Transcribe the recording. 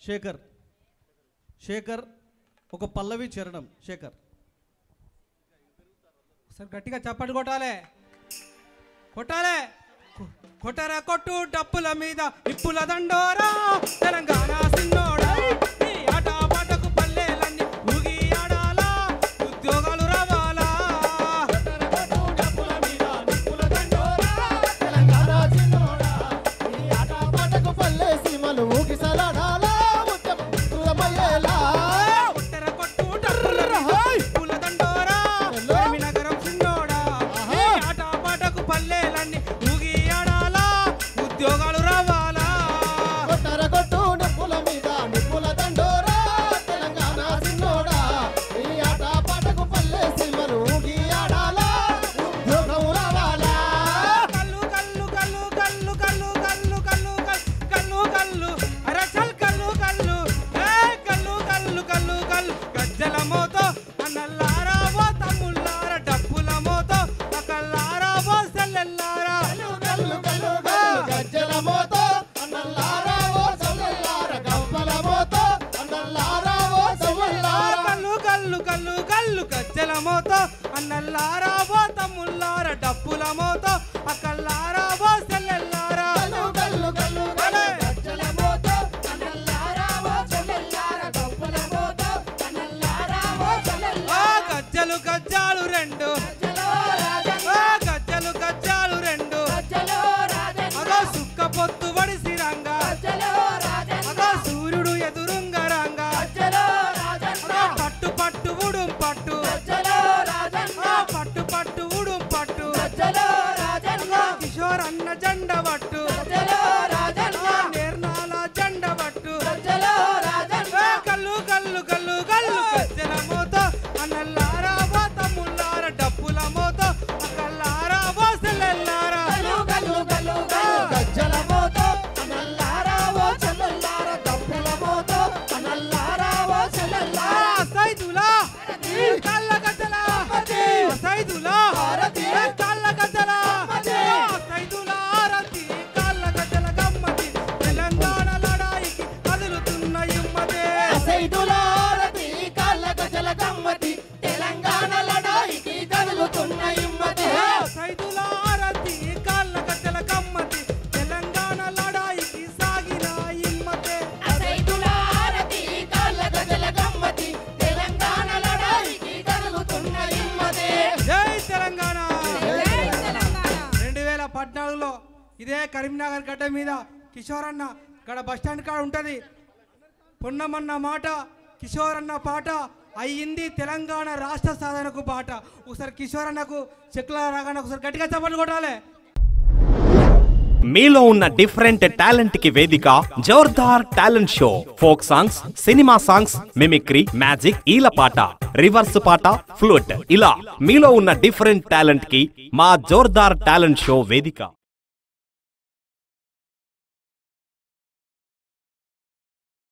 శేఖర్ శేఖర్ ఒక పల్లవి చరణం. శేఖర్ ఒకసారి గట్టిగా చప్పట్లు కొట్టాలి కొట్టాలి. కొట్టరా కొట్టు డప్పుల మీద నిప్పుల దండోరా తెలంగాణ సిన్నోడా ఈ ఆట పాటకు పల్లెలన్నీ ఊగి ఆడాలా ఉద్యోగాలు రావాలా. డప్పుల మీద నిప్పుల దండోరా తెలంగాణ సిన్నోడా ఈ ఆట పాటకు పల్లె సీమలు ఊగి సలాడాలా ఉద్యమయ్యేలా. కొట్టరా కొట్టు డప్పుల మీద నిప్పుల దండోరా నగరం సిన్నోడా ఈ ఆట పాటకు పల్లెలన్నీ ఊగి ఆడాలా ఉద్యోగాలు రావాలా. కొట్టర కొట్టు డప్పుల మీద నిప్పుల దండోరా తెలంగాణ సిన్నోడా ఈ ఆట పాటకు పల్లె సీమలు ఊగి ఆడాలా ఉద్యోగం రావాలా. కల్లు కల్లు కల్లు కల్లు కల్లు కల్లు కల్లు కల్లు కల్లు అరచల్ కల్లు కల్లు ఏ కల్లు కల్లు కల్లు కల్లు గజ్జల మోతో అన్నల్లారా ఓ తమ్ముళ్ళారా డప్పుల మోతో అక్కల్లారా ఓ సెల్లెల్లారా. కల్లు కల్లు కల్లు గజ్జల మోతో అన్నల్లారా ఓ సల్లెల్లారా గవ్వల మోతో అన్నల్లారా ఓ సల్లెల్లారా. కల్లు కల్లు కల్లు కల్లు గజ్జల మోతో అన్నల్లారా ఓ తమ్ముళ్ళారా డప్పుల మోతో అక్కల్లారా ఓ సెల్లెల్లారా. కల్లు కల్లు కల్లు కల్లు గజ్జల మోతో అన్నల్లారా ఓ సల్లెల్లారా గవ్వల మోతో అన్నల్లారా ఓ సల్లెల్లారా. గజ్జలు గజ్జాలు రెండు గజ్జలు గజ్జాలు రెండు అగో సుక్క పొత్తు వడిసి రంగా అగో సూర్యుడు ఎదురుంగ రంగా అగో పట్టు పట్టు ఉడుం పట్టు పట్టు పట్టు ఉడుం పట్టు అగో కిషోర్ అన్న జెండ పట్టు నేర్నాల జెండ పట్టు కల్లు కల్లు కల్లు కల్లు గజ్జల మోతో అన్నల్లారా ఓ తమ్ముళ్ళారా డప్పుల మోతో అక్కల్లారా ఓ సెల్లెల్లారా. గజ్జల మోతో అన్నల్లారా ఓ సల్లెల్లారా గవ్వల మోతో అన్నల్లారా ఓ సల్లెల్లారా. సైదులా కళ్ళ గజ్జల సైదులా కళ్ళ గజ్జల సైదులా ఆరతి కళ్ళ గజ్జల గమ్మతి తెలంగాణ లడాయికి కదులుతున్న యుమ్మతే. సైదులారతి కాళ్ళ గజల గమ్మతి తెలంగాణ లడాయికి కదులుతున్న హిమ్మతి. సైదులా ఆరతి కళ్ళ గజ్జల గమ్మతి తెలంగాణ లడాయికి సాగిన యుమ్మతే. సైదులారతి కాళ్ళ గజల గమ్మతి తెలంగాణ లడాయికి కదులుతున్న హిమ్మతి. జై తెలంగాణ. 2014లో ఇదే కరీంనగర్ గడ్డ మీద కిషోర్ అన్న ఇక్కడ బస్టాండ్ కాడ ఉంటది. పొన్నమన్న మాట కిషోర్ అన్న పాట అయ్యింది తెలంగాణ రాష్ట్ర సాధనకు బాట. ఒకసారి కిషోర్ అన్నకు చెక్కుల రాగానే ఒకసారి గట్టిగా చప్పట్లు కొట్టాలి. మీలో ఉన్న డిఫరెంట్ టాలెంట్ కి వేదిక Jordar talent show. Folk songs, cinema songs, mimicry, magic, ఈలపాట, రివర్స్ పాట, ఫ్లూట్, ఇలా మీలో ఉన్న డిఫరెంట్ టాలెంట్ కి మా జోర్దార్ టాలెంట్ షో వేదిక.